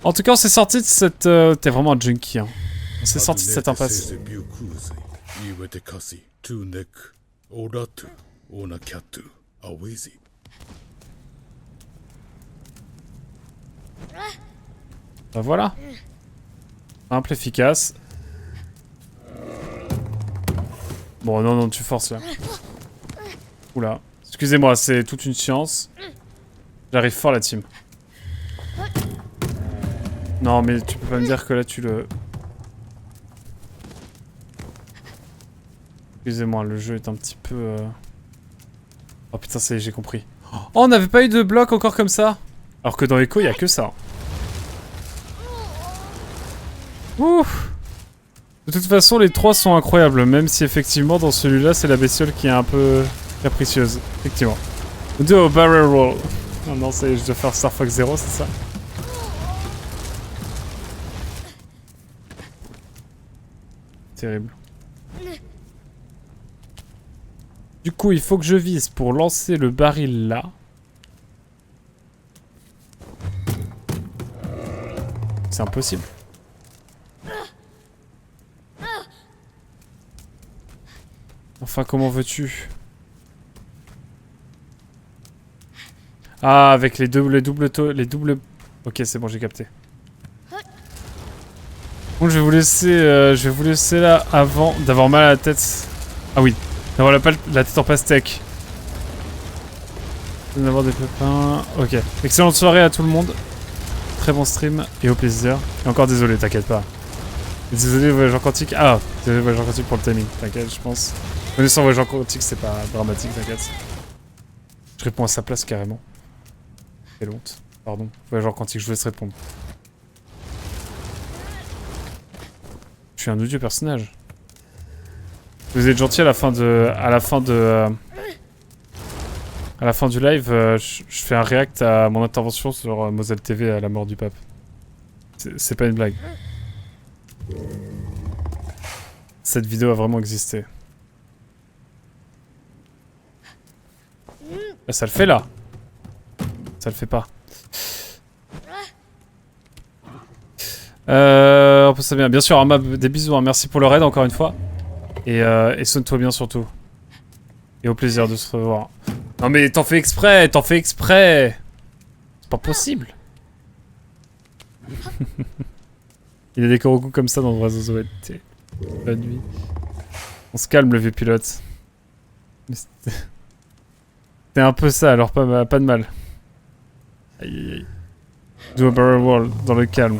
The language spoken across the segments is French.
En tout cas, on s'est sorti de cette... T'es vraiment un junkie, hein. On s'est sorti de cette impasse. Bah voilà. Simple, efficace. Bon, non, non, tu forces là. Oula. Excusez-moi, c'est toute une science. J'arrive fort la team. Non, mais tu peux pas me dire que là tu le... Excusez-moi, le jeu est un petit peu... Oh putain, ça y est, j'ai compris. Oh, on n'avait pas eu de bloc encore comme ça. Alors que dans Echo, il y a que ça. Ouf. De toute façon, les trois sont incroyables, même si effectivement, dans celui-là, c'est la bestiole qui est un peu capricieuse. Effectivement. Do barrel roll. Oh non, ça y est, je dois faire Star Fox 0, c'est ça? Terrible. Du coup, il faut que je vise pour lancer le baril là. C'est impossible. Enfin, comment veux-tu? Ah, avec les doubles... Ok, c'est bon, j'ai capté. Bon, je vais vous laisser là avant d'avoir mal à la tête. Ah oui, d'avoir la tête en pastèque. D'avoir des pépins. Ok. Excellente soirée à tout le monde. Très bon stream et au plaisir. Et encore désolé, t'inquiète pas. Désolé, Voyageur Quantique. Ah, désolé, Voyageur Quantique pour le timing. T'inquiète, je pense. Connaissant Voyageur Quantique, c'est pas dramatique, t'inquiète. Je réponds à sa place carrément. Quelle honte. Pardon. Voyageur Quantique, je vous laisse répondre. Je suis un odieux personnage. Vous êtes gentil à la fin du live, je fais un react à mon intervention sur Moselle TV à la mort du pape. C'est pas une blague. Cette vidéo a vraiment existé. Ah, ça le fait là. Ça le fait pas. On peut ça bien. Bien sûr, Arma, des bisous. Hein. Merci pour le raid encore une fois. Et sonne-toi bien surtout. Et au plaisir de se revoir. Non mais t'en fais exprès, t'en fais exprès. C'est pas possible. Il y a des Koroku comme ça dans Brazos OLT. La nuit. On se calme le vieux pilote. C'était un peu ça, alors pas de mal. Aïe aïe aïe. Do a barrel wall, dans le calme.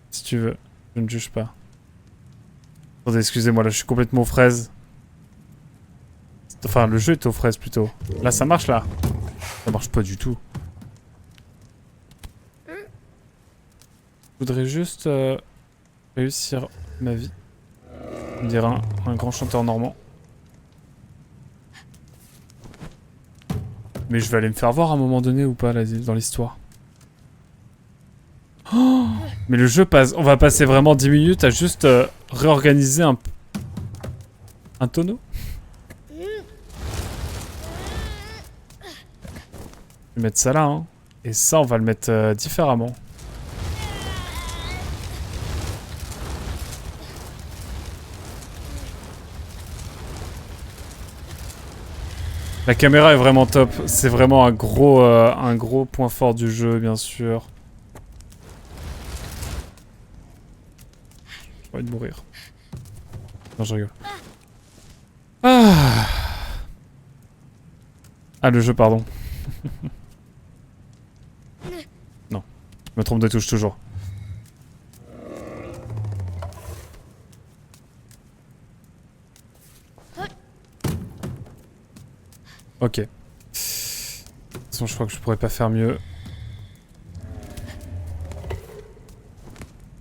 Si tu veux, je ne juge pas. Attendez, excusez-moi, là je suis complètement aux fraises. Enfin, le jeu est aux fraises plutôt. Là, ça marche là. Ça marche pas du tout. Je voudrais juste réussir ma vie. On dirait un grand chanteur normand. Mais je vais aller me faire voir à un moment donné ou pas là, dans l'histoire. Oh, mais le jeu passe... On va passer vraiment 10 minutes à juste réorganiser un tonneau. Je vais mettre ça là, hein. Et ça, on va le mettre différemment. La caméra est vraiment top. C'est vraiment un gros point fort du jeu, bien sûr. J'ai envie de mourir. Non, je rigole. Ah, le jeu, pardon. Non, je me trompe de touche toujours. Ok. De toute façon, je crois que je pourrais pas faire mieux.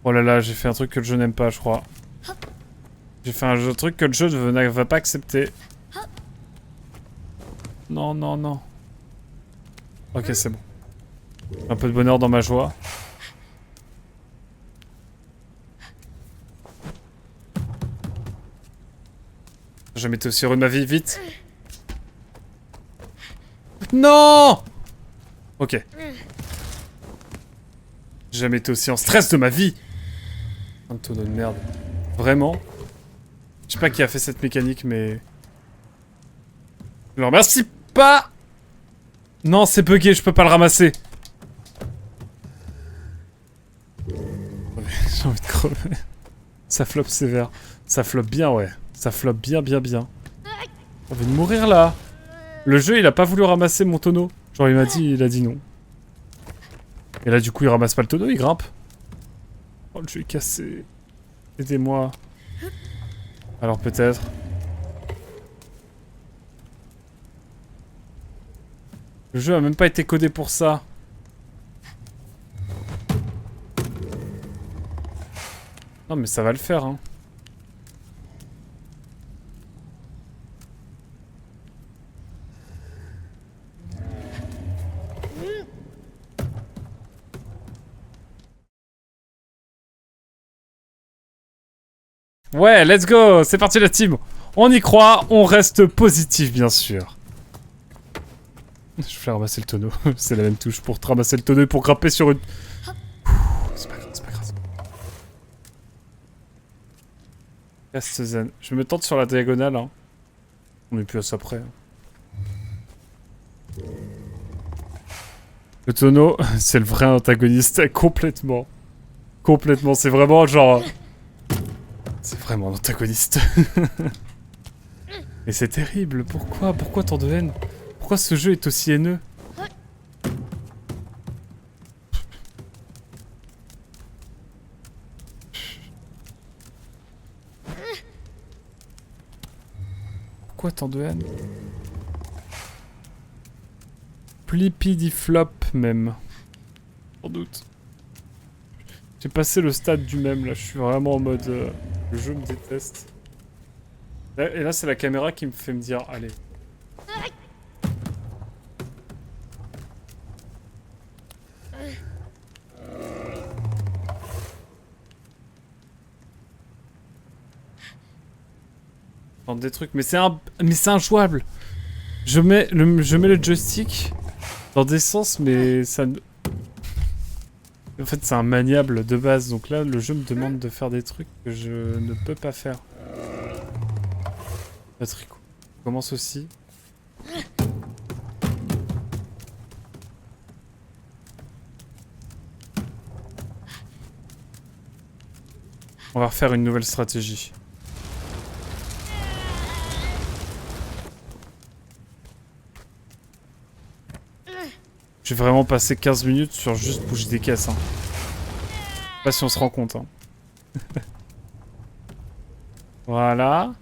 Oh là là, j'ai fait un truc que le jeu n'aime pas, je crois. J'ai fait un truc que le jeu ne va pas accepter. Non, non, non. Ok, c'est bon. Un peu de bonheur dans ma joie. J'ai jamais été aussi heureux de ma vie, vite. Non! Ok. J'ai jamais été aussi en stress de ma vie. Un tonneau de merde. Vraiment. Je sais pas qui a fait cette mécanique, mais... Je le remercie pas. Non, c'est bugué, je peux pas le ramasser. J'ai envie de crever. Ça flop sévère. Ça flop bien, ouais. Ça flop bien. J'ai envie de mourir, là. Le jeu, il a pas voulu ramasser mon tonneau. Genre, il a dit non. Et là, du coup, il ramasse pas le tonneau, il grimpe. Oh, le jeu est cassé. Aidez-moi. Alors, peut-être... Le jeu a même pas été codé pour ça. Non mais ça va le faire hein. Ouais, let's go. C'est parti la team. On y croit, on reste positif bien sûr. Je vais ramasser le tonneau. C'est la même touche pour te ramasser le tonneau et pour grimper sur une... C'est pas grave, c'est pas grave. Reste zen. Je me tente sur la diagonale. Hein. On est plus à ça près. Hein. Le tonneau, c'est le vrai antagoniste. Complètement. Complètement. C'est vraiment genre... C'est vraiment un antagoniste. Mais c'est terrible. Pourquoi? Pourquoi tant de haine? Pourquoi ce jeu est aussi haineux? Pourquoi tant de haine? Flop même. Sans doute. J'ai passé le stade du même là, je suis vraiment en mode... le jeu me déteste. Et là c'est la caméra qui me fait me dire, allez. Des trucs, mais c'est injouable. Je mets le joystick dans des sens, mais ça... En fait, c'est un maniable de base, donc là, le jeu me demande de faire des trucs que je ne peux pas faire. Patrick, on commence aussi. On va refaire une nouvelle stratégie. J'ai vraiment passé 15 minutes sur juste bouger des caisses. Hein. Je sais pas si on se rend compte. Hein. Voilà.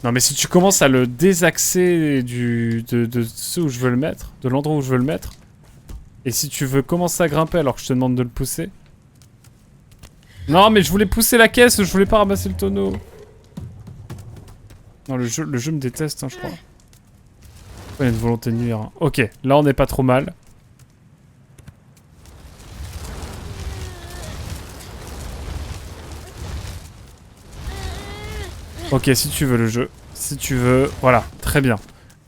Non mais si tu commences à le désaxer de ce où je veux le mettre, de l'endroit où je veux le mettre, et si tu veux commencer à grimper alors que je te demande de le pousser... Non mais je voulais pousser la caisse, je voulais pas ramasser le tonneau. Non le jeu me déteste hein, je crois. Il y a une volonté de nuire. Hein. Ok, là on n'est pas trop mal. Ok, si tu veux le jeu. Si tu veux... Voilà, très bien.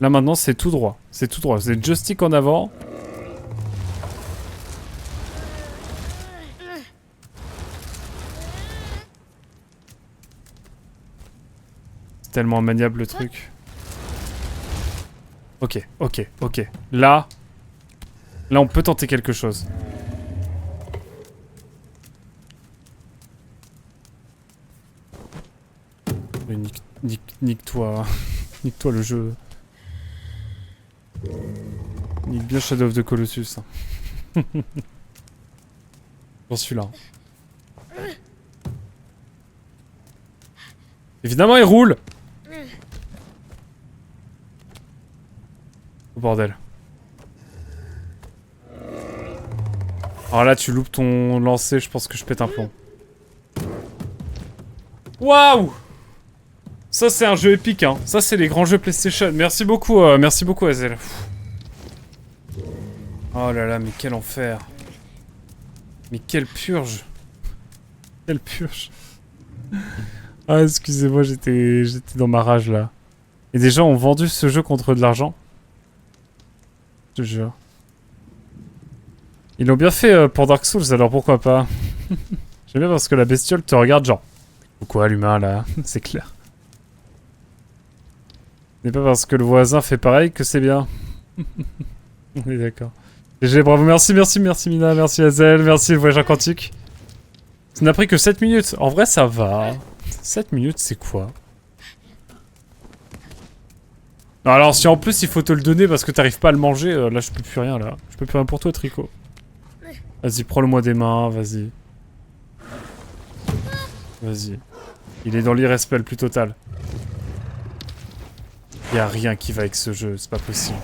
Là maintenant c'est tout droit. C'est tout droit. C'est joystick en avant. C'est tellement maniable le truc. Ok. Là on peut tenter quelque chose. Nique-toi. Nique-toi le jeu. Nique bien Shadow of the Colossus. Hein. J'en suis là. Évidemment il roule. Oh bordel. Alors là tu loupes ton lancer, je pense que je pète un plomb. Waouh! Ça c'est un jeu épique hein. Ça c'est les grands jeux PlayStation. Merci beaucoup Azel. Oh là là, mais quel enfer. Mais quelle purge. Quelle purge. Ah excusez-moi, j'étais dans ma rage là. Et des gens ont vendu ce jeu contre de l'argent. Je te jure. Ils l'ont bien fait pour Dark Souls, alors pourquoi pas. J'aime bien parce que la bestiole te regarde genre... Pourquoi l'humain là? C'est clair. Ce n'est pas parce que le voisin fait pareil que c'est bien. On est d'accord. GG, bravo, merci Mina, merci Azel, merci le voyageur quantique. Ça n'a pris que 7 minutes. En vrai, ça va. 7 minutes, c'est quoi? Non, alors, si en plus il faut te le donner parce que t'arrives pas à le manger, là je peux plus rien là. Je peux plus rien pour toi, Tricot. Vas-y, prends-le-moi des mains, vas-y. Vas-y. Il est dans l'irrespect le plus total. Y a rien qui va avec ce jeu, c'est pas possible.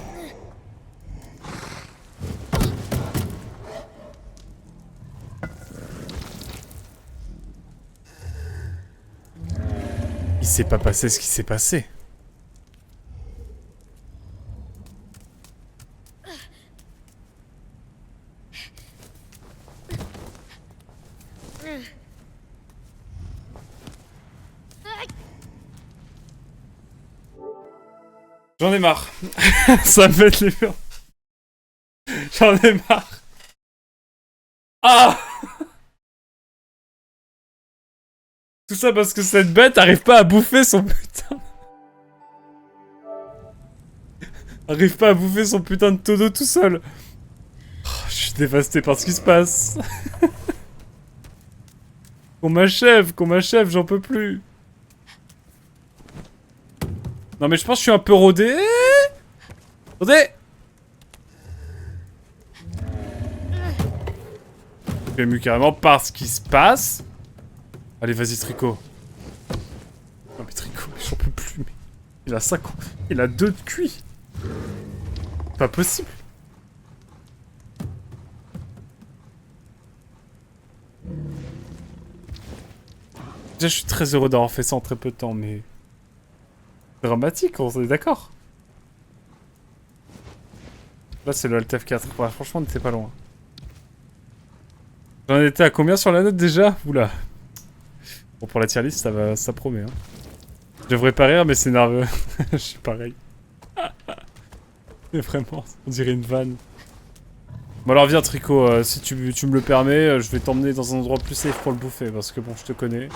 Il s'est pas passé ce qui s'est passé. J'en ai marre. Ça me met les murs. J'en ai marre. Ah! Tout ça parce que cette bête arrive pas à bouffer son putain... Arrive pas à bouffer son putain de tonneau tout seul. Oh, je suis dévasté par ce qui se passe. Qu'on m'achève, j'en peux plus. Non mais je pense que je suis un peu rodé. Rodé. Je suis ému carrément par ce qui se passe. Allez, vas-y, Tricot. Non mais Tricot, j'en peux plus. Mais... Il a 5 ans. Il a 2 de cuit. Pas possible. Déjà, je suis très heureux d'avoir fait ça en très peu de temps, mais... Dramatique, on est d'accord. Là, c'est le Alt F4. Ouais, franchement, on n'était pas loin. J'en étais à combien sur la note déjà? Oula. Bon, pour la tier list, ça promet. Hein. Je devrais pas rire, mais c'est nerveux. Je suis pareil. Mais vraiment, on dirait une vanne. Bon alors viens Tricot, si tu me le permets, je vais t'emmener dans un endroit plus safe pour le bouffer, parce que bon, je te connais.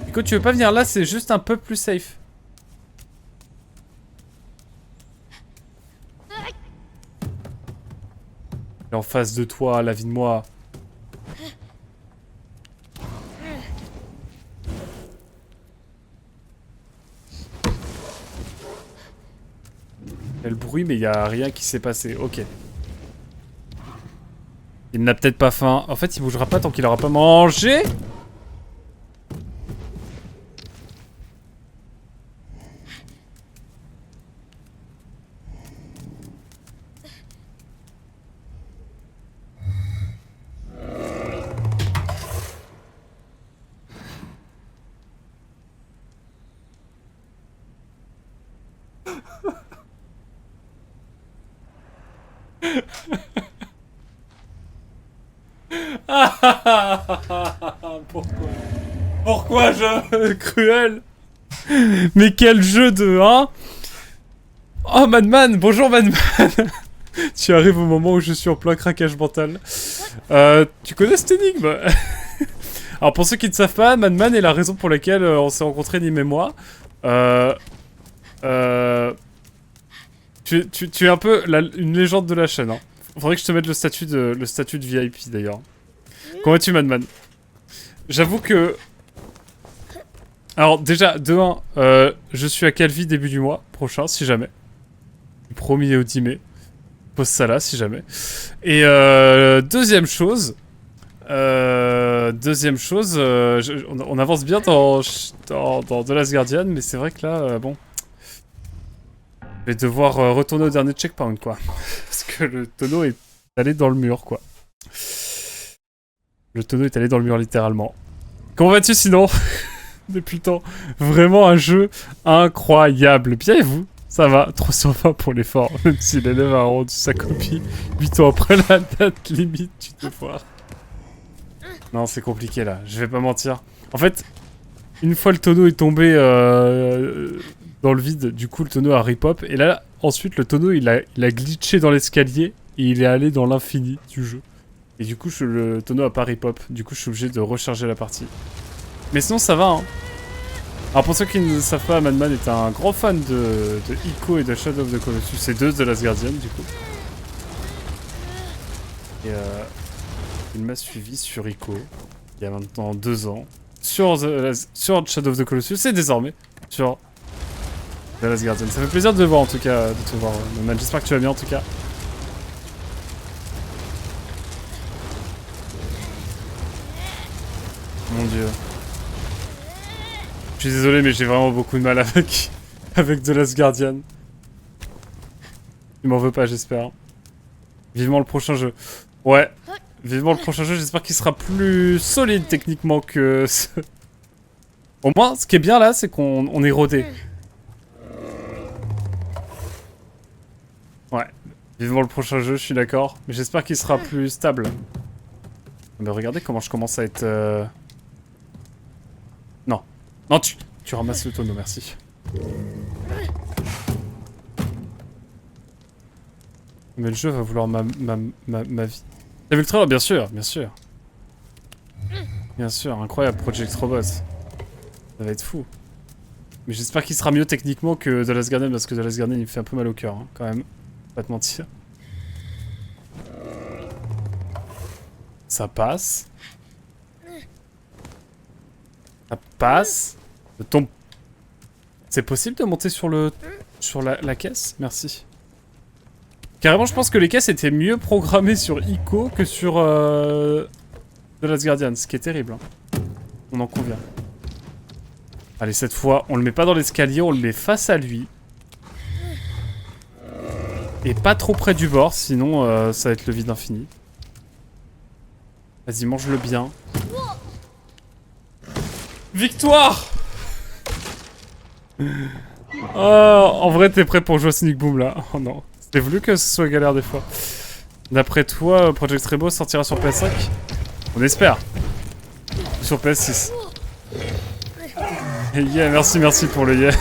Tricot, tu veux pas venir là, c'est juste un peu plus safe. Et en face de toi, la vie de moi. Il y a le bruit, mais il n'y a rien qui s'est passé. Ok. Il n'a peut-être pas faim. En fait, il bougera pas tant qu'il aura pas mangé. Pourquoi? Pourquoi je... Cruel? Mais quel jeu de... Hein? Oh, Madman! Bonjour, Madman! Tu arrives au moment où je suis en plein craquage mental. Tu connais cette énigme? Alors, pour ceux qui ne savent pas, Madman est la raison pour laquelle on s'est rencontrés, Nim et moi. Tu es un peu une légende de la chaîne, hein. Faudrait que je te mette le statut de VIP, d'ailleurs. Comment vas-tu, Madman? J'avoue que... Alors, déjà, de 1, je suis à Calvi début du mois prochain, si jamais. Promis au 10 mai. Pose ça là, si jamais. Et deuxième chose... on avance bien dans The Last Guardian, mais c'est vrai que là, bon... Je vais devoir retourner au dernier checkpoint, quoi. Parce que le tonneau est allé dans le mur, quoi. Le tonneau est allé dans le mur, littéralement. Comment vas-tu, sinon? Depuis le temps. Vraiment un jeu incroyable. Bien, et vous? Ça va, 320 pour l'effort. Même si l'élève a rendu sa copie 8 ans après la date limite du devoir. Non, c'est compliqué, là. Je vais pas mentir. En fait, une fois le tonneau est tombé dans le vide. Du coup, le tonneau a rip-hop. Et là, ensuite, le tonneau, il a glitché dans l'escalier. Et il est allé dans l'infini du jeu. Et du coup, le tonneau a pas rip-hop. Du coup, je suis obligé de recharger la partie. Mais sinon, ça va, hein. Alors, pour ceux qui ne savent pas, Madman est un grand fan de Ico et de Shadow of the Colossus. C'est deux de Last Guardian, du coup. Et il m'a suivi sur Ico, il y a maintenant 2 ans. Sur Shadow of the Colossus, et désormais sur The Last Guardian. Ça fait plaisir de te voir, en tout cas, de te voir, Madman. J'espère que tu vas bien, en tout cas. Mon dieu. Je suis désolé, mais j'ai vraiment beaucoup de mal avec The Last Guardian. Tu m'en veux pas, j'espère. Vivement le prochain jeu. Ouais, vivement le prochain jeu, j'espère qu'il sera plus solide techniquement que ce... Au moins, ce qui est bien là, c'est qu'on est rodé. Ouais, vivement le prochain jeu, je suis d'accord. Mais j'espère qu'il sera plus stable. Mais regardez comment je commence à être... Non. Non, tu ramasses le tonneau, merci. Mais le jeu va vouloir ma vie. T'as vu le trailer? Bien sûr, bien sûr. Bien sûr, incroyable, Project Robot. Ça va être fou. Mais j'espère qu'il sera mieux techniquement que The Last Guardian, parce que The Last Guardian, il me fait un peu mal au cœur, hein, quand même. Pas te mentir. Ça passe. Ça passe. Le tombe. C'est possible de monter sur la caisse? Merci. Carrément, je pense que les caisses étaient mieux programmées sur Ico que sur The Last Guardian, ce qui est terrible. Hein. On en convient. Allez, cette fois, on le met pas dans l'escalier, on le met face à lui. Et pas trop près du bord, sinon ça va être le vide infini. Vas-y, mange-le bien. Victoire! Oh, en vrai, t'es prêt pour jouer à Sonic Boom, là? Oh non. C'était voulu que ce soit galère des fois. D'après toi, Project Rainbow sortira sur PS5? On espère. Sur PS6. Et yeah, merci pour le yeah.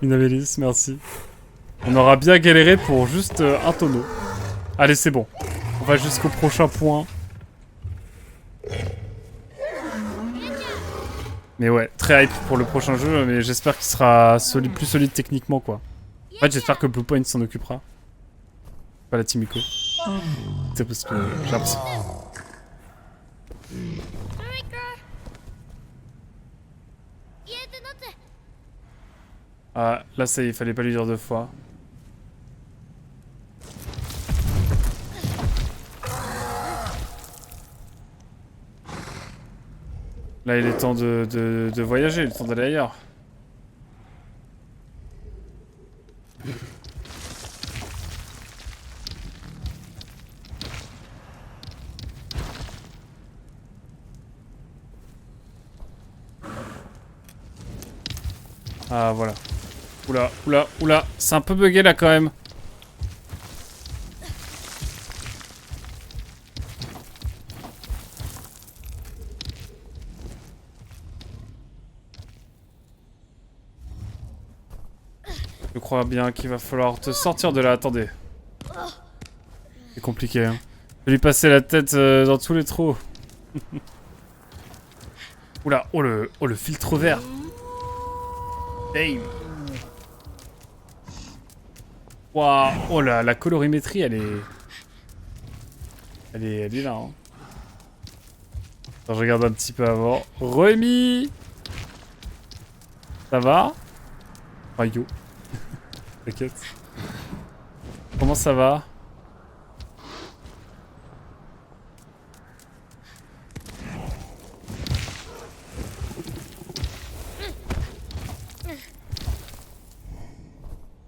Mina Mélis, merci. On aura bien galéré pour juste un tonneau. Allez, c'est bon. On va jusqu'au prochain point. Mais ouais, très hype pour le prochain jeu, mais j'espère qu'il sera plus solide techniquement, quoi. En fait, j'espère que Bluepoint s'en occupera. Pas la team Ico. C'est parce que j'ai l'impression... Ah, là, ça y est, il fallait pas lui dire 2 fois. Là, il est temps de voyager, il est temps d'aller ailleurs. Ah, voilà. Oula, c'est un peu bugué là quand même. Je crois bien qu'il va falloir te sortir de là, attendez. C'est compliqué, hein. Je vais lui passer la tête dans tous les trous. Oula, oh le filtre vert. Damn. Waouh, oh la colorimétrie, elle est là, hein. Attends, je regarde un petit peu avant. Remy, ça va? Ah, yo. T'inquiète. Comment ça va?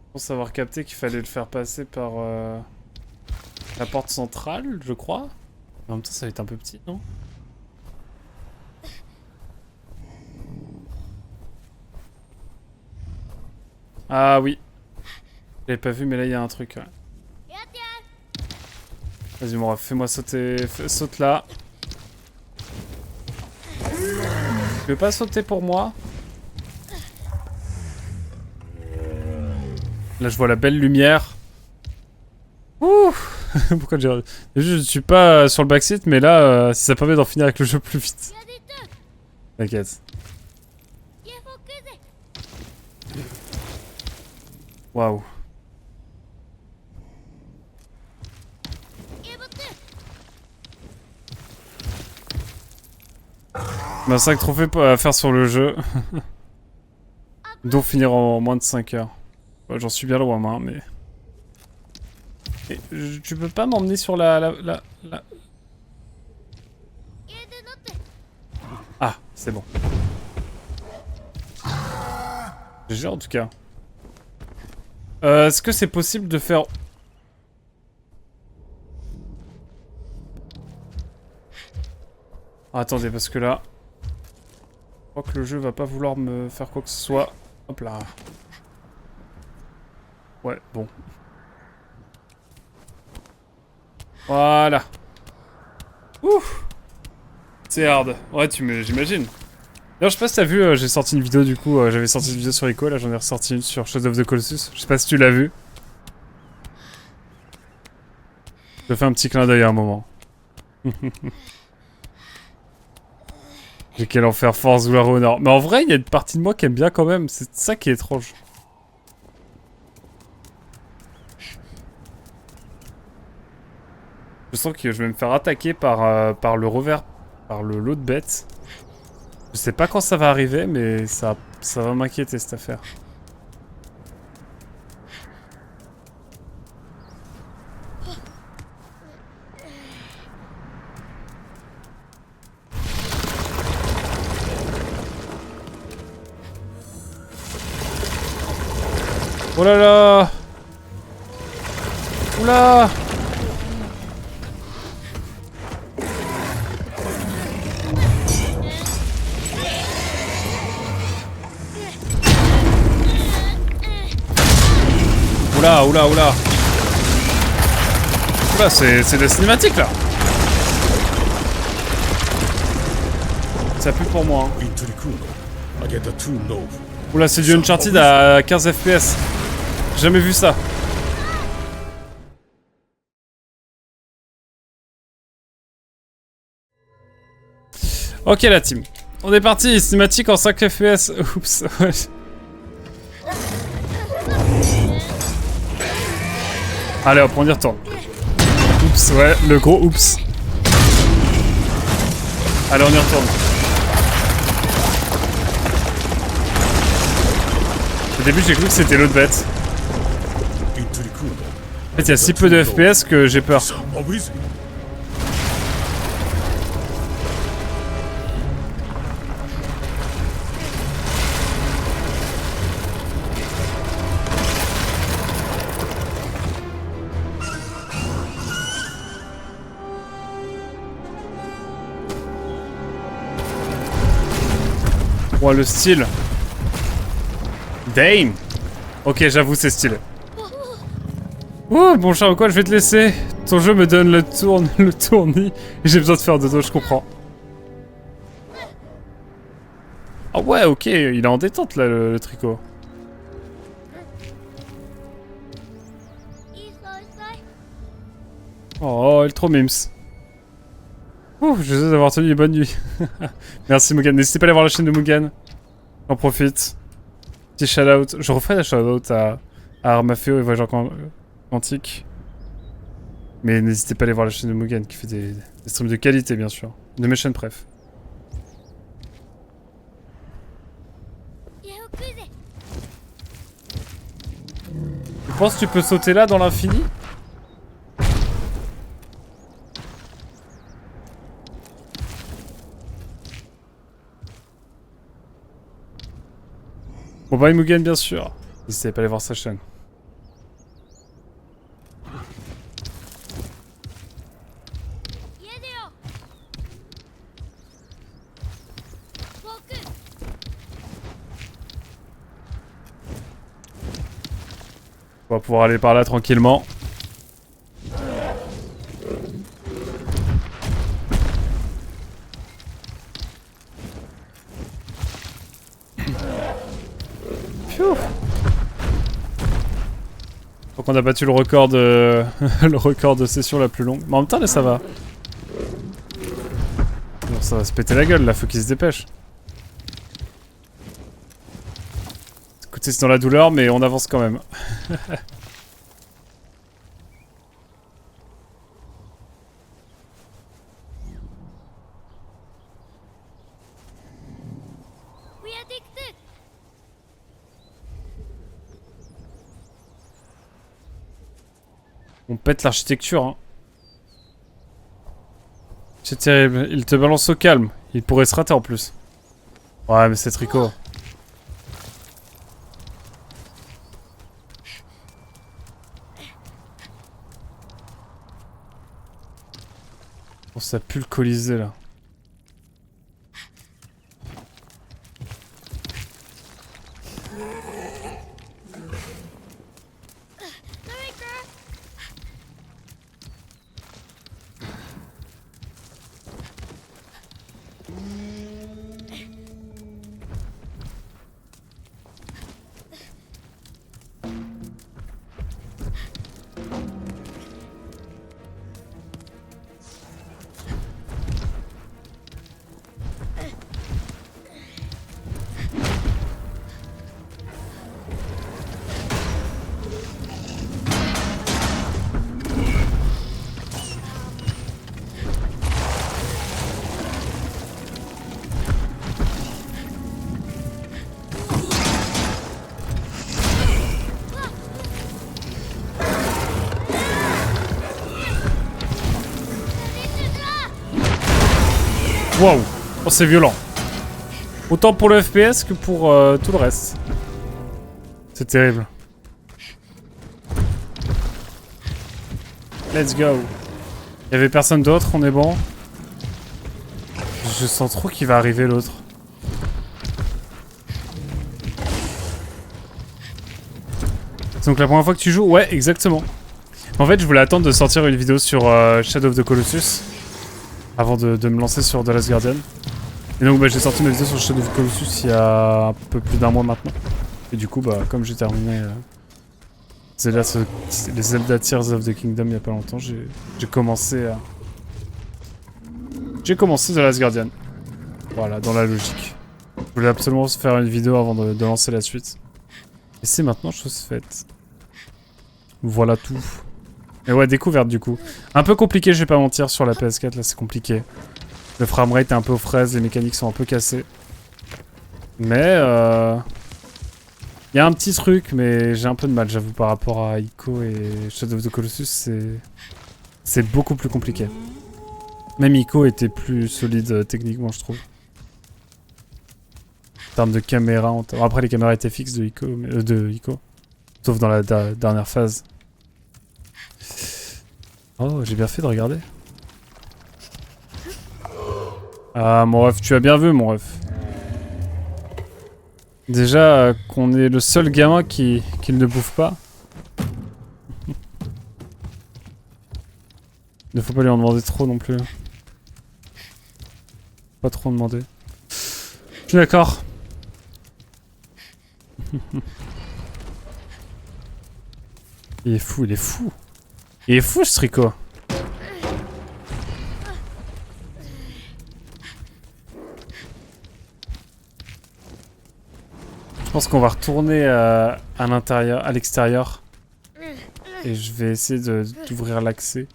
Je pense avoir capté qu'il fallait le faire passer par la porte centrale, je crois. En même temps, ça va être un peu petit, non? Ah oui. Je l'avais pas vu, mais là, il y a un truc. Ouais. Vas-y, Mora, fais-moi sauter. Saute là. Tu veux pas sauter pour moi? Là, je vois la belle lumière. Ouh. Pourquoi j'ai... Je suis pas sur le backseat, mais là, si ça permet d'en finir avec le jeu plus vite. T'inquiète. Waouh. On a 5 trophées à faire sur le jeu. Dont finir en moins de 5 heures. Ouais, j'en suis bien loin, moi, mais... Et, tu peux pas m'emmener sur la... Ah, c'est bon. GG en tout cas. Est-ce que c'est possible de faire... Ah, attendez, parce que là... Je crois que le jeu va pas vouloir me faire quoi que ce soit. Hop là. Ouais, bon. Voilà. Ouf. C'est hard. Ouais, j'imagine. D'ailleurs, je sais pas si t'as vu, j'ai sorti une vidéo du coup, j'avais sorti une vidéo sur Ico, là j'en ai ressorti une sur Shadow of the Colossus. Je sais pas si tu l'as vu. Je fais un petit clin d'œil à un moment. J'ai quel enfer force ou la Honor. Mais en vrai, il y a une partie de moi qui aime bien quand même, c'est ça qui est étrange. Je sens que je vais me faire attaquer par le revers, par l'autre bête. Je sais pas quand ça va arriver, mais ça va m'inquiéter cette affaire. Oh là là! Oula! Oula, oula, oula! Oula, c'est de la cinématique là! Ça pue pour moi. Hein. Oula, c'est du Uncharted à 15 FPS. Jamais vu ça. Ok la team. On est parti, cinématique en 5 FPS. Oups, ouais. Allez hop, on y retourne. Oups, ouais, le gros oups. Allez, on y retourne. Au début, j'ai cru que c'était l'autre bête. En fait, il y a si peu de FPS que j'ai peur. Oh, le style. Damn. Ok, j'avoue, c'est stylé. Oh, bon chat, quoi, je vais te laisser. Ton jeu me donne le tournis. Et j'ai besoin de faire dodo, je comprends. Ah ouais, ok, il est en détente, là, le tricot. Oh, il est trop mims. Ouh, je suis d'avoir tenu une bonne nuit. Merci Mugen. N'hésitez pas à aller voir la chaîne de Mugen. J'en profite. Petit shout-out. Je referai la shout-out à Armafeo et Voyageur Quantique. Mais n'hésitez pas à aller voir la chaîne de Mugen qui fait des streams de qualité, bien sûr. De mes chaînes préf. Tu penses que tu peux sauter là dans l'infini ? Bon, bye Mugen, bien sûr. N'hésitez pas à aller voir sa chaîne. On va pouvoir aller par là tranquillement. Donc on a battu le record de... le record de session la plus longue. Mais en même temps, là, ça va. Bon, ça va se péter la gueule, là. Faut qu'il se dépêche. Écoutez, c'est dans la douleur, mais on avance quand même. On pète l'architecture, hein. C'est terrible. Il te balance au calme. Il pourrait se rater en plus. Ouais, mais c'est tricot. Oh, ça pue le Colisée, là. Waouh! Oh, c'est violent. Autant pour le FPS que pour tout le reste. C'est terrible. Let's go. Il y avait personne d'autre, on est bon. Je sens trop qu'il va arriver l'autre. C'est donc la première fois que tu joues? Ouais, exactement. En fait, je voulais attendre de sortir une vidéo sur Shadow of the Colossus avant de me lancer sur The Last Guardian. Et donc, bah, j'ai sorti ma vidéo sur Shadow of the Colossus il y a un peu plus d'un mois maintenant. Et du coup, bah, comme j'ai terminé les Zelda Tears of the Kingdom il y a pas longtemps, j'ai commencé à... J'ai commencé The Last Guardian. Voilà, dans la logique. Je voulais absolument faire une vidéo avant de lancer la suite. Et c'est maintenant chose faite. Voilà tout. Et ouais, découverte du coup. Un peu compliqué, je vais pas mentir, sur la PS4, là c'est compliqué. Le framerate est un peu aux fraises, les mécaniques sont un peu cassées. Mais y a un petit truc, mais j'ai un peu de mal, j'avoue, par rapport à Ico et Shadow of the Colossus, c'est beaucoup plus compliqué. Même Ico était plus solide techniquement, je trouve. En termes de caméra, après les caméras étaient fixes de Ico, sauf dans la dernière phase. Oh, j'ai bien fait de regarder. Ah, mon ref, tu as bien vu, mon ref. Déjà, qu'on est le seul gamin qui ne bouffe pas. Il ne faut pas lui en demander trop non plus. Pas trop en demander. Je suis d'accord. Il est fou, il est fou. Il est fou ce tricot. Je pense qu'on va retourner à l'intérieur, à l'extérieur. Et je vais essayer d'ouvrir l'accès.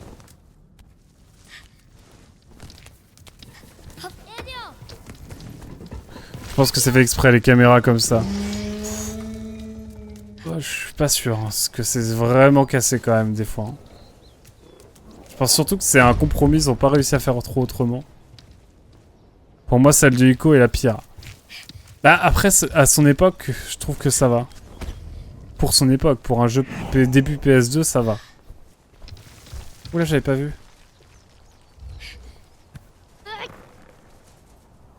Je pense que c'est fait exprès les caméras comme ça. Oh, je suis pas sûr, hein, parce que c'est vraiment cassé quand même des fois. Hein. Je pense surtout que c'est un compromis, ils ont pas réussi à faire trop autrement. Pour moi, celle de Ico est la pire. Bah après, à son époque, je trouve que ça va. Pour son époque, pour un jeu début PS2, ça va. Oula, j'avais pas vu.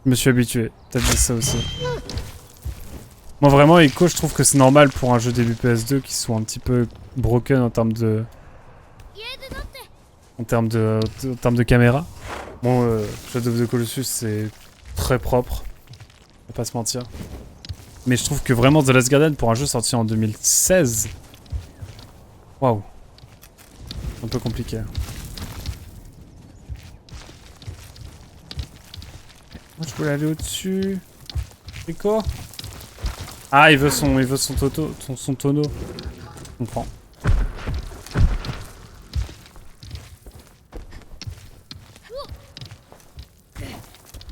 Je me suis habitué, peut-être dit ça aussi. Moi vraiment, Ico, je trouve que c'est normal pour un jeu début PS2 qui soit un petit peu broken en termes de... En termes de caméra. Bon, Shadow of the Colossus, c'est très propre. On va pas se mentir. Mais je trouve que vraiment The Last Guardian, pour un jeu sorti en 2016, Waouh. Un peu compliqué. Moi je voulais aller au-dessus. Rico. Ah il veut son toto, son tonneau. Je comprends.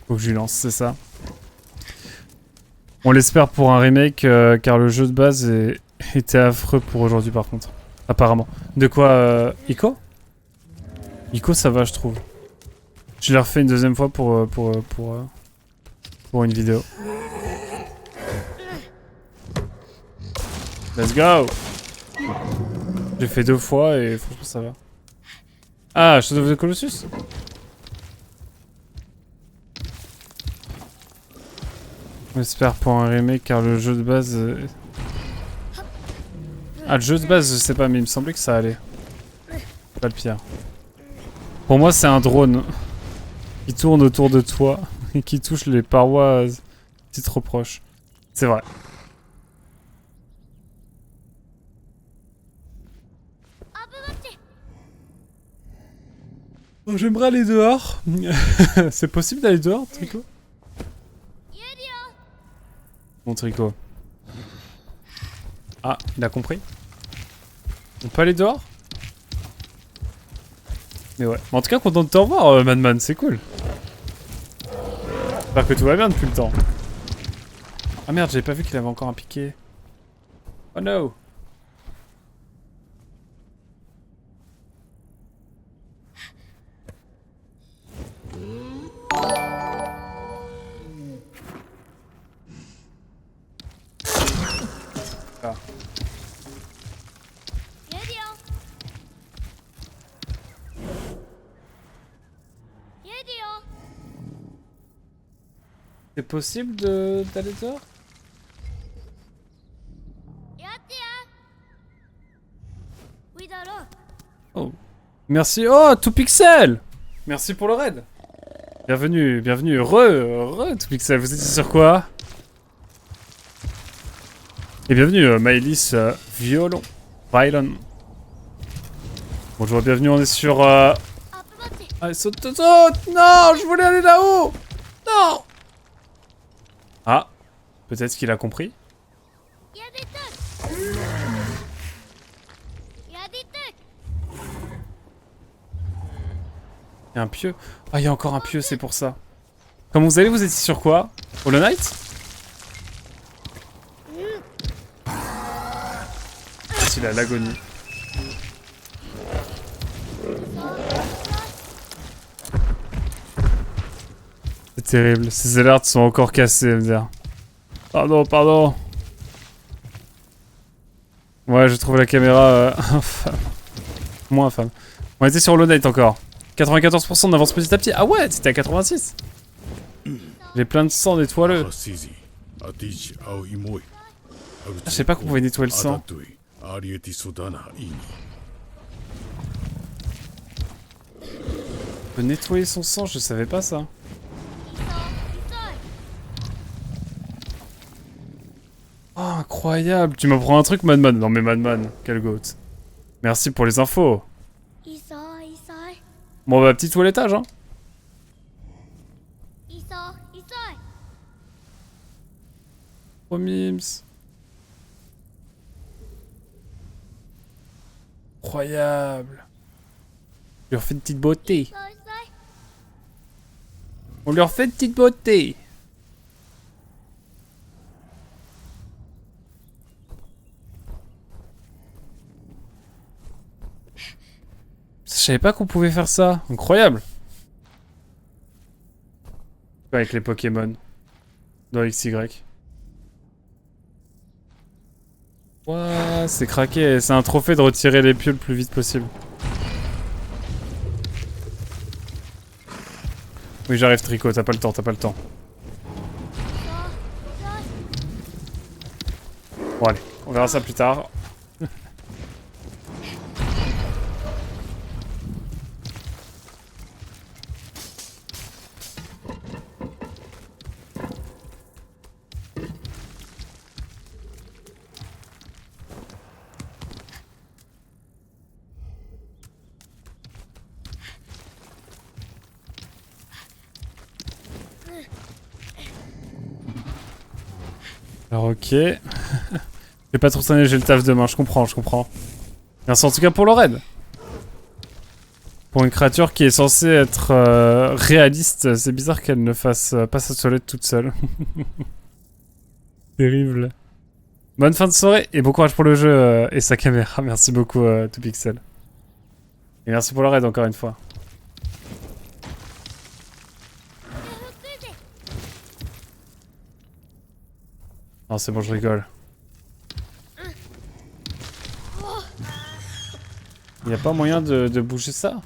Faut que je lui lance, c'est ça. On l'espère pour un remake, car le jeu de base était affreux pour aujourd'hui par contre. Apparemment. De quoi Ico Ico ça va je trouve. Je l'ai refait une deuxième fois pour une vidéo. Let's go. J'ai fait 2 fois et franchement ça va. Ah, Shadow of the Colossus. J'espère pour un remake car le jeu de base... Ah, le jeu de base je sais pas mais il me semblait que ça allait. C'est pas le pire. Pour moi c'est un drone qui tourne autour de toi et qui touche les parois si trop proches. C'est vrai. Oh, j'aimerais aller dehors. C'est possible d'aller dehors, Trico? Mon Trico. Ah, il a compris. On peut aller dehors? Mais ouais. Mais en tout cas, content de te revoir, Madman, c'est cool. J'espère que tout va bien depuis le temps. Ah merde, j'avais pas vu qu'il avait encore un piqué. Oh no! Ah. C'est possible d'aller dehors? Oh. Merci. Oh, tout pixel! Merci pour le raid. Bienvenue, bienvenue. Tout pixel. Vous étiez sur quoi? Et bienvenue, Maëlys Violon. Bonjour, bienvenue, on est sur... Allez, saute, saute, saute! Non, je voulais aller là-haut! Non! Ah, peut-être qu'il a compris. Il y a un pieu. Ah, il y a encore un pieu, c'est pour ça. Comment vous allez? Vous étiez sur quoi? Hollow Knight? Il a l'agonie. C'est terrible. Ces alertes sont encore cassées, me dire. Pardon, pardon. Ouais, je trouve la caméra infâme. Moins infâme. On était sur Hollow Knight encore. 94% d'avance petit à petit. Ah ouais, c'était à 86. J'ai plein de sang nettoyeux. Ah, je sais pas qu'on pouvait nettoyer le sang. On peut nettoyer son sang, je savais pas ça. Oh, incroyable. Tu m'apprends un truc, Madman. Non mais Madman, quel goat. Merci pour les infos. Bon bah, petit toilettage, hein. Oh, mims. Incroyable. On lui refait une petite beauté. On lui refait une petite beauté. Je savais pas qu'on pouvait faire ça. Incroyable. Avec les Pokémon. Dans XY. Ouah, c'est craqué. C'est un trophée de retirer les pieux le plus vite possible. Oui, j'arrive, Trico. T'as pas le temps, t'as pas le temps. Bon, allez. On verra ça plus tard. Alors ok. Je vais pas trop traîner, j'ai le taf demain, je comprends, je comprends. Merci en tout cas pour le raid. Pour une créature qui est censée être réaliste, c'est bizarre qu'elle ne fasse pas sa toilette toute seule. Terrible. Bonne fin de soirée et bon courage pour le jeu et sa caméra. Merci beaucoup, ToPixel. Et merci pour le raid encore une fois. Non, c'est bon, je rigole. Y a pas moyen de bouger ça?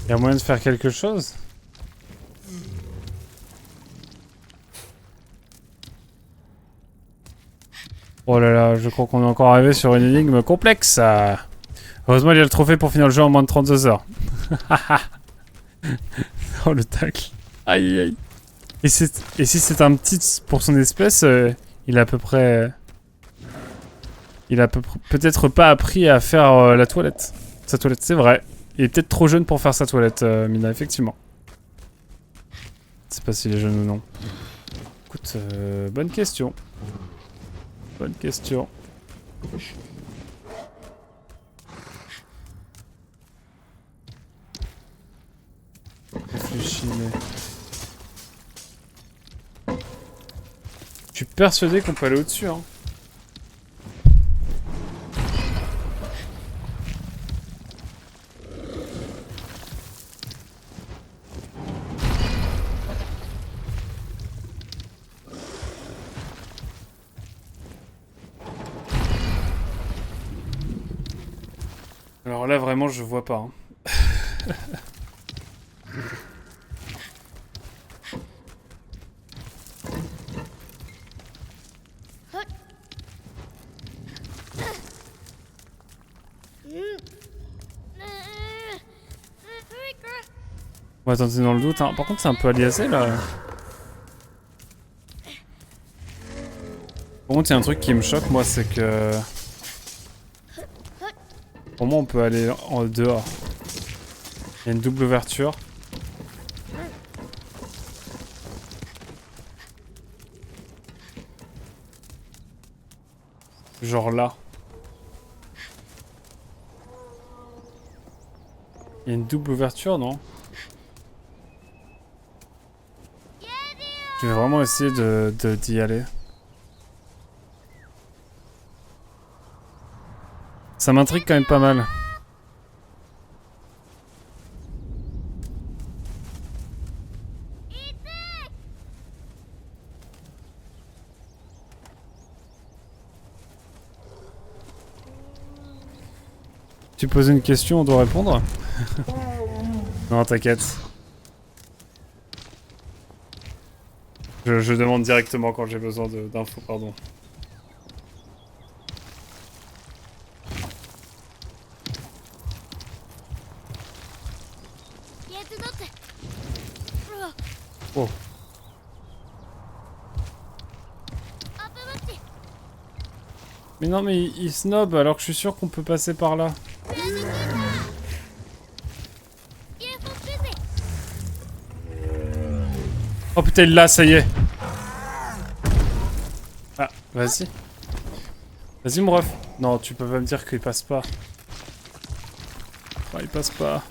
Y'a moyen de faire quelque chose? Oh là là, je crois qu'on est encore arrivé sur une énigme complexe. Heureusement, il y a le trophée pour finir le jeu en moins de 32 heures. Oh le tacle. Aïe aïe aïe. Et si c'est un petit pour son espèce, il a à peu près... Il a peut-être pas appris à faire la toilette. Sa toilette, c'est vrai. Il est peut-être trop jeune pour faire sa toilette, Mina, effectivement. Je sais pas s'il est jeune ou non. Écoute, bonne question. Bonne question. Réfléchis, mais... Je suis persuadé qu'on peut aller au-dessus, hein. Alors là, vraiment, je vois pas. Hein. On va tenter dans le doute. Hein. Par contre, c'est un peu aliasé là. Par contre, il y a un truc qui me choque, moi, c'est que... Pour moi, on peut aller en dehors. Il y a une double ouverture. Genre là. Il y a une double ouverture, non? Je vais vraiment essayer d'y aller. Ça m'intrigue quand même pas mal. Tu poses une question, on doit répondre? Non, t'inquiète. Je demande directement quand j'ai besoin d'infos, pardon. Oh. Mais non, mais il snob alors que je suis sûr qu'on peut passer par là. Oh putain, là, ça y est. Ah, vas-y. Vas-y, mon ref. Non, tu peux pas me dire qu'il passe pas. Oh, il passe pas.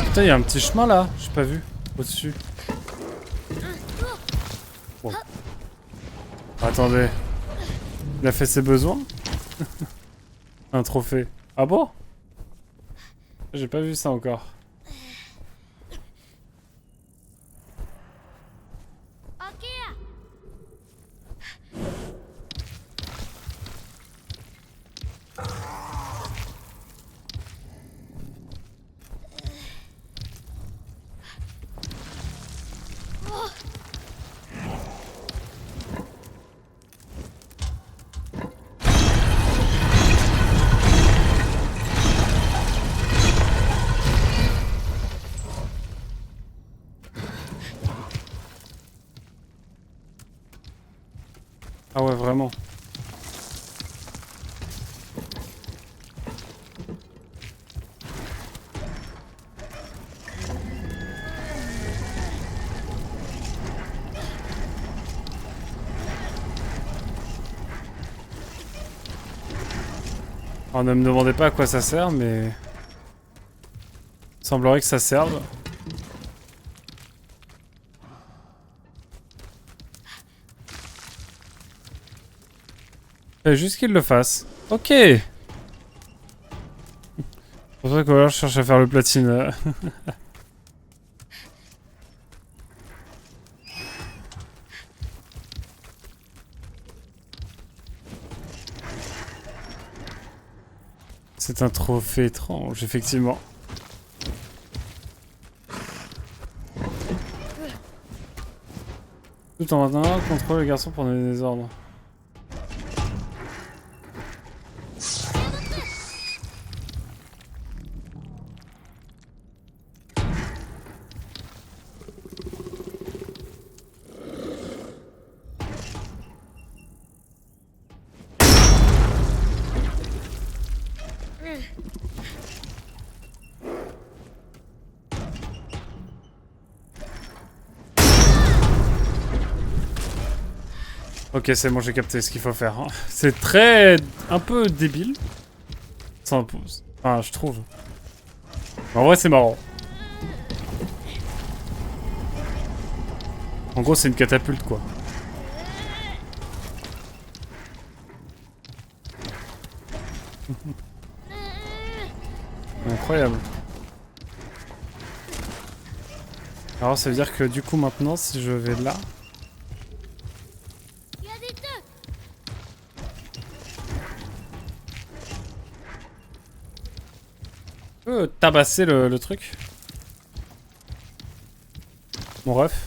Putain, il y a un petit chemin là, j'ai pas vu, au-dessus. Bon. Attendez. Il a fait ses besoins? Un trophée. Ah bon? J'ai pas vu ça encore. Ah ouais, vraiment. Alors, ne me demandez pas à quoi ça sert, mais... Il semblerait que ça serve. Fallait juste qu'il le fasse. Ok. C'est pour ça que voilà, je cherche à faire le platine. C'est un trophée étrange, effectivement. Tout en maintenant, contrôle le garçon pour donner des ordres. Ok, c'est bon, j'ai capté ce qu'il faut faire. Hein. C'est très... un peu débile. Enfin, je trouve. En vrai, c'est marrant. En gros, c'est une catapulte, quoi. Incroyable. Alors, ça veut dire que du coup, maintenant, si je vais là... Je peux tabasser le truc. Mon ref.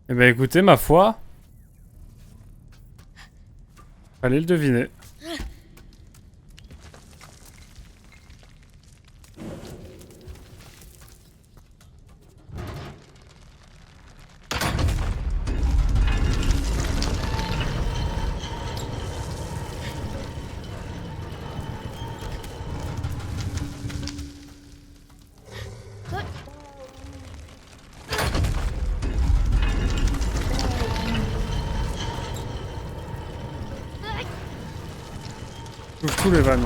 Eh ben écoutez, ma foi... Fallait le deviner. Touche tous les vannes.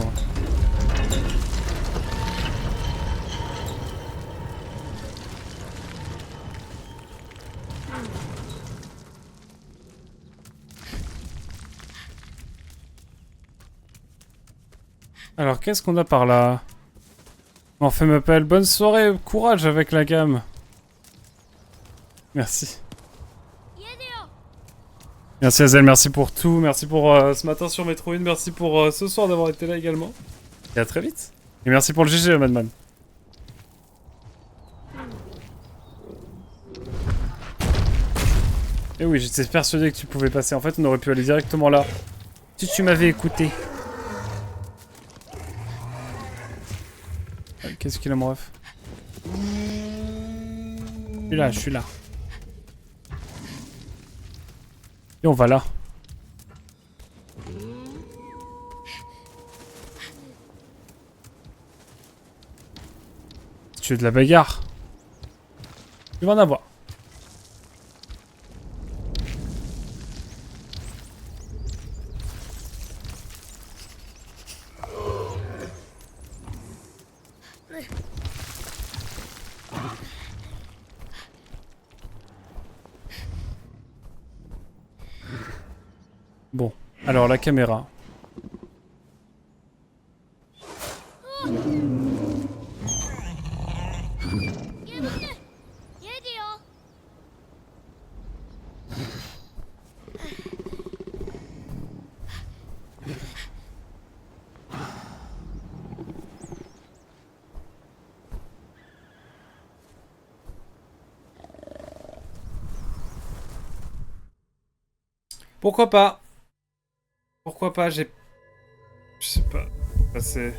Alors, qu'est-ce qu'on a par là? On fait m'appelle. Bonne soirée, courage avec la gamme. Merci. Merci Azel, merci pour tout. Merci pour ce matin sur Metro 1. Merci pour ce soir d'avoir été là également. Et à très vite. Et merci pour le GG, Madman. Et oui, j'étais persuadé que tu pouvais passer. En fait, on aurait pu aller directement là. Si tu m'avais écouté. Qu'est-ce qu'il a, mon ref? Je suis là. Et on va là. Si tu veux de la bagarre, tu vas en avoir. Bon, alors la caméra. Pourquoi pas? Pourquoi pas? Je sais pas. C'est...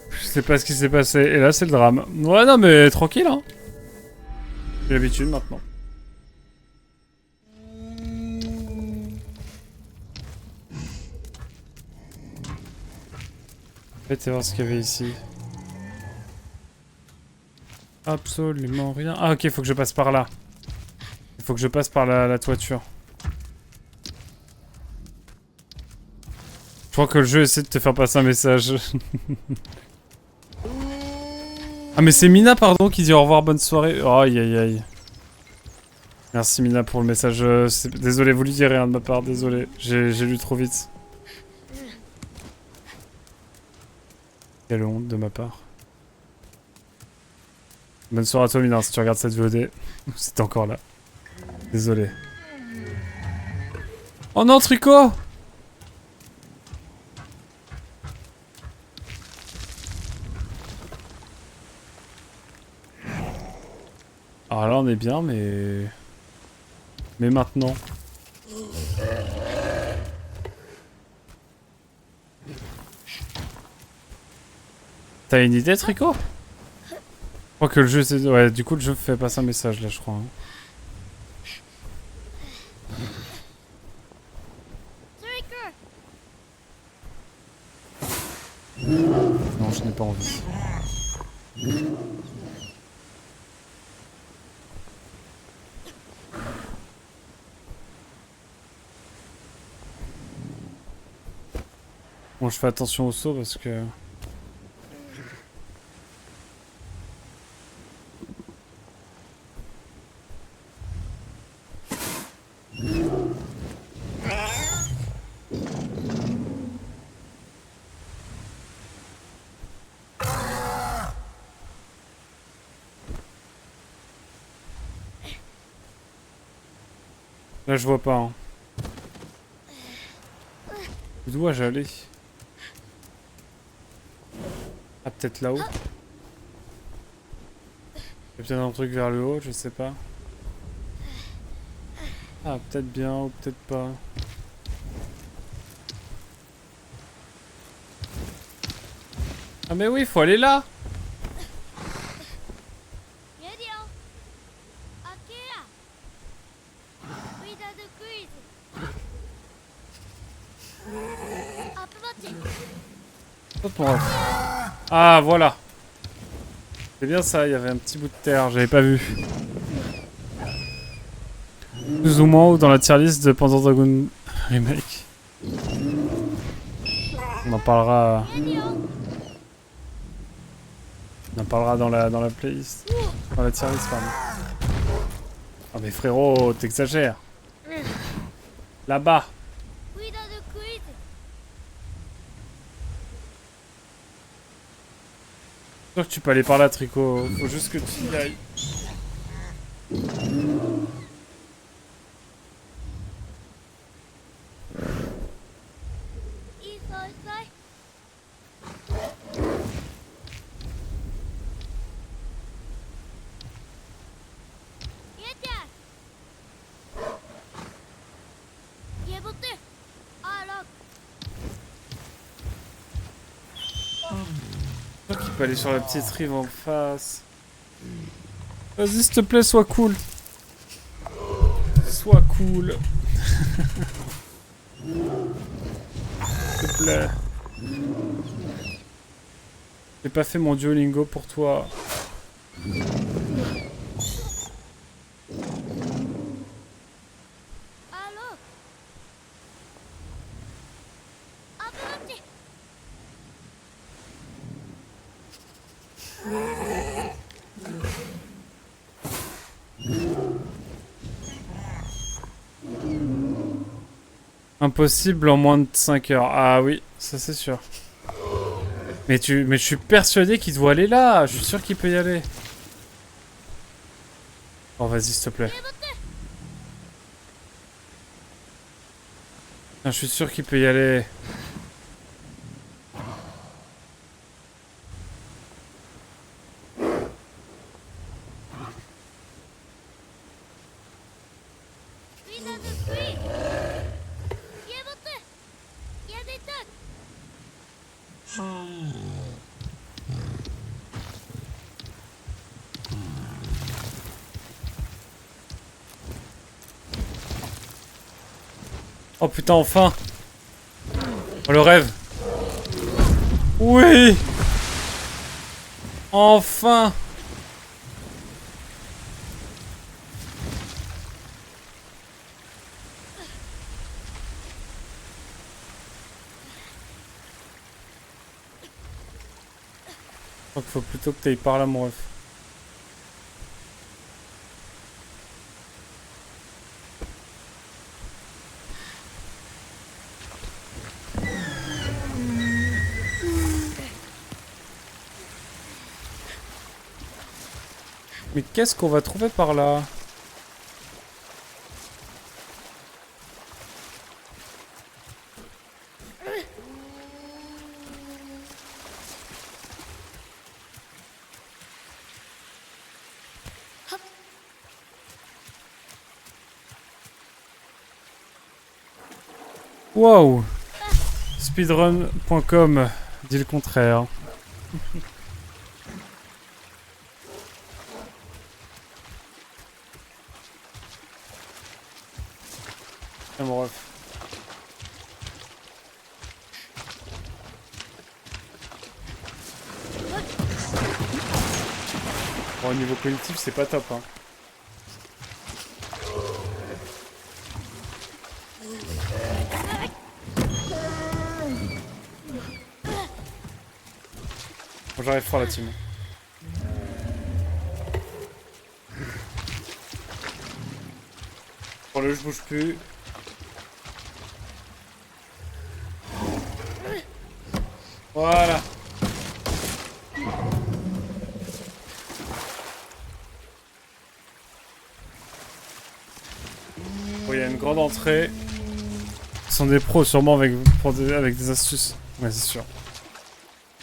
Je sais pas ce qui s'est passé. Et là, c'est le drame. Ouais, non, mais tranquille, hein. J'ai l'habitude maintenant. Faites voir ce qu'il y avait ici. Absolument rien. Ah, ok, faut que je passe par là. Il faut que je passe par la toiture. Je crois que le jeu essaie de te faire passer un message. Ah mais c'est Mina, pardon, qui dit au revoir, bonne soirée. Oh, aïe aïe aïe. Merci Mina pour le message. Désolé, vous lui direz rien de ma part, désolé. J'ai lu trop vite. Quelle honte de ma part. Bonne soirée à toi Mina, si tu regardes cette VOD. C'était encore là. Désolé. Oh non, Tricot! Alors là on est bien, mais... Mais maintenant... T'as une idée, Tricot? Je crois que le jeu... Ouais, du coup le jeu fait passer un message là, je crois. Hein. Non, je n'ai pas envie. Bon, je fais attention au saut parce que... Là, je vois pas. Hein. Où dois-je aller? Ah, peut-être là-haut. Il y a peut-être un truc vers le haut, je sais pas. Ah, peut-être bien ou peut-être pas. Ah mais oui, faut aller là. Ah voilà. C'est bien ça, il y avait un petit bout de terre, j'avais pas vu. Plus ou moins dans la tier list de Panzer Dragoon Remake. On en parlera. On en parlera dans la playlist. Dans la tier list, pardon. Ah mais frérot, t'exagères. Là-bas. Sûr que tu peux aller par là, Tricot. Faut juste que tu y ailles. Je crois qu'il peut aller sur la petite rive en face. Vas-y, s'il te plaît, sois cool. Sois cool. S'il te plaît. J'ai pas fait mon Duolingo pour toi. Impossible en moins de 5 heures. Ah oui, ça c'est sûr. Mais je suis persuadé qu'il doit aller là. Je suis sûr qu'il peut y aller. Oh vas-y s'il te plaît. Je suis sûr qu'il peut y aller. Oh putain, enfin! Oh le rêve! Oui! Enfin! Je crois qu'il faut plutôt que t'ailles par là, mon ref. Mais qu'est-ce qu'on va trouver par là? Wow! Speedrun.com dit le contraire. Ah, mon ref. Bon, au niveau cognitif, c'est pas top, hein. Bon, j'arrive fort la team. Bon, le je bouge plus. Voilà. Bon, il y a une grande entrée. Ce sont des pros sûrement avec des astuces. Ouais, c'est sûr.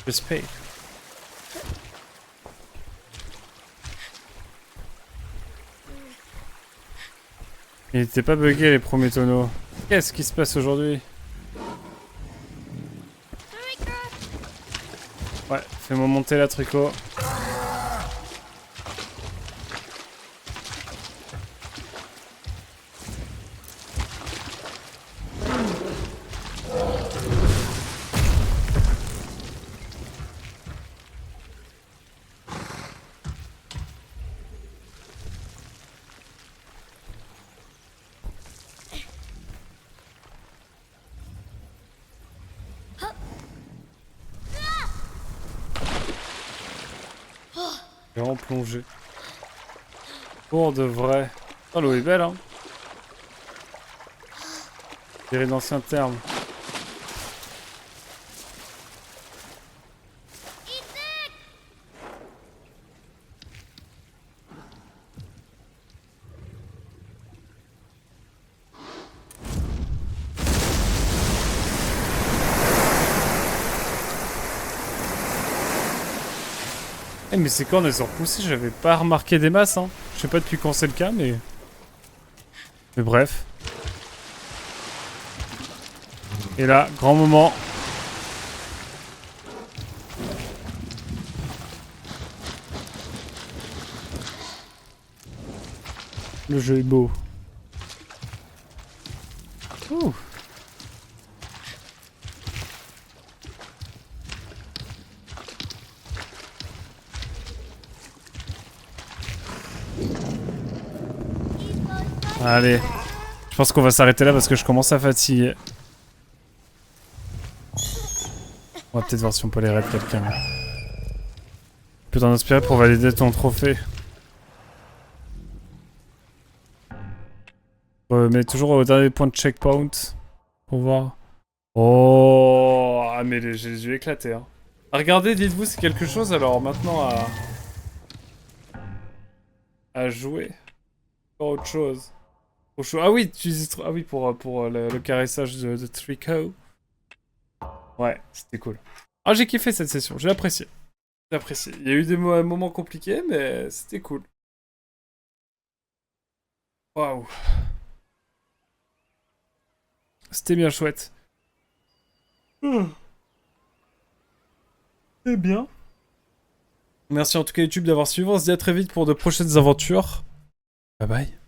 Respect. Il était pas bugué les premiers tonneaux. Qu'est-ce qui se passe aujourd'hui? Ouais, fais-moi monter la tricot. Vraiment plongé. Pour de vrai. Oh, l'eau est belle, hein. Je dirais d'anciens termes. Eh mais c'est quand on les a repoussés, j'avais pas remarqué des masses, hein. Je sais pas depuis quand c'est le cas, mais... Mais bref. Et là, grand moment. Le jeu est beau. Ouh. Allez. Je pense qu'on va s'arrêter là parce que je commence à fatiguer. On va peut-être voir si on peut les raid quelqu'un. Tu peux t'en inspirer pour valider ton trophée. Mais toujours au dernier point de checkpoint. Pour voir. Oh, ah mais j'ai les yeux éclatés. Hein. Ah, regardez, dites-vous, c'est quelque chose alors maintenant à jouer. Pas autre chose. Ah oui, ah oui pour le caressage de Trico. Ouais, c'était cool. Ah, j'ai kiffé cette session, j'ai apprécié. J'ai apprécié. Il y a eu des moments compliqués, mais c'était cool. Waouh. C'était bien chouette. C'est bien. Merci en tout cas YouTube d'avoir suivi. On se dit à très vite pour de prochaines aventures. Bye bye.